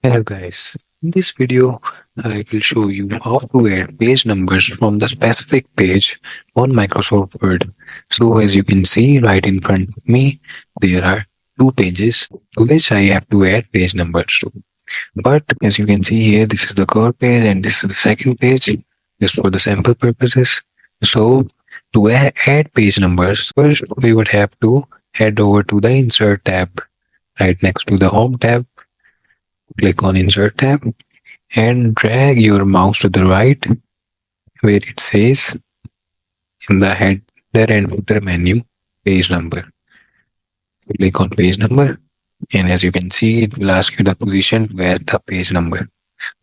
Hello guys, in this video I will show you how to add page numbers from the specific page on Microsoft Word. So as you can see right in front of me, there are two pages to which I have to add page numbers to. But as you can see here, this is the cover page and this is the second page, just for the sample purposes. So to add page numbers, first we would have to head over to the Insert tab right next to the Home tab. Click on Insert tab and drag your mouse to the right where it says in the header and footer menu page number. Click on page number, and as you can see, it will ask you the position to add the page number.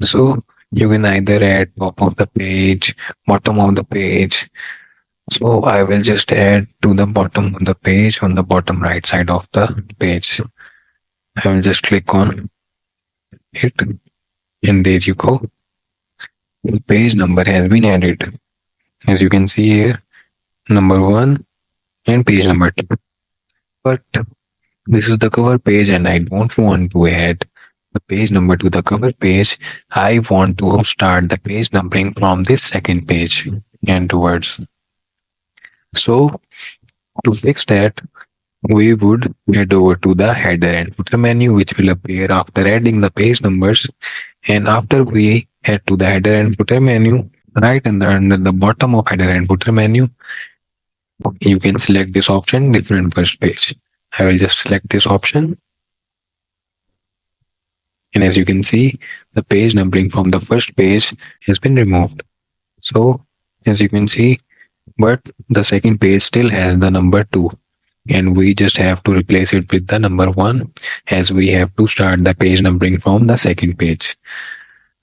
So you can either add top of the page, bottom of the page. So I will just add to the bottom of the page on the bottom right side of the page. I will just click on it, and there you go. The page number has been added. As you can see here, number 1 and page number 2. But this is the cover page and I don't want to add the page number to the cover page. I want to start the page numbering from this second page and towards. So to fix that, we would head over to the header and footer menu, which will appear after adding the page numbers. And after we head to the header and footer menu, right under the bottom of header and footer menu, you can select this option, different first page. I will just select this option. And as you can see, the page numbering from the first page has been removed. So as you can see, but the second page still has the number 2. And we just have to replace it with the number 1, as we have to start the page numbering from the second page.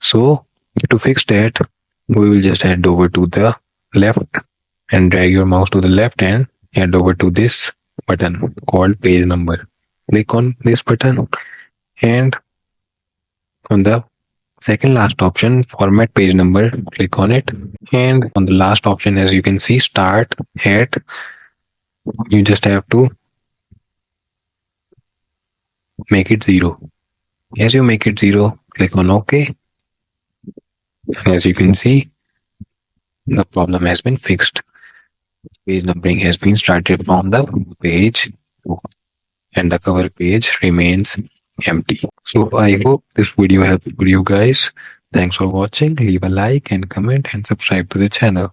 So to fix that, we will just head over to the left and drag your mouse to the left and head over to this button called page number. Click on this button and on the second last option, format page number, click on it. And on the last option, as you can see, start at, you just have to make it 0. As you make it 0, click on OK. As you can see, the problem has been fixed. Page numbering has been started from the page 2 and the cover page remains empty. So I hope this video helped you guys. Thanks for watching. Leave a like and comment and subscribe to the channel.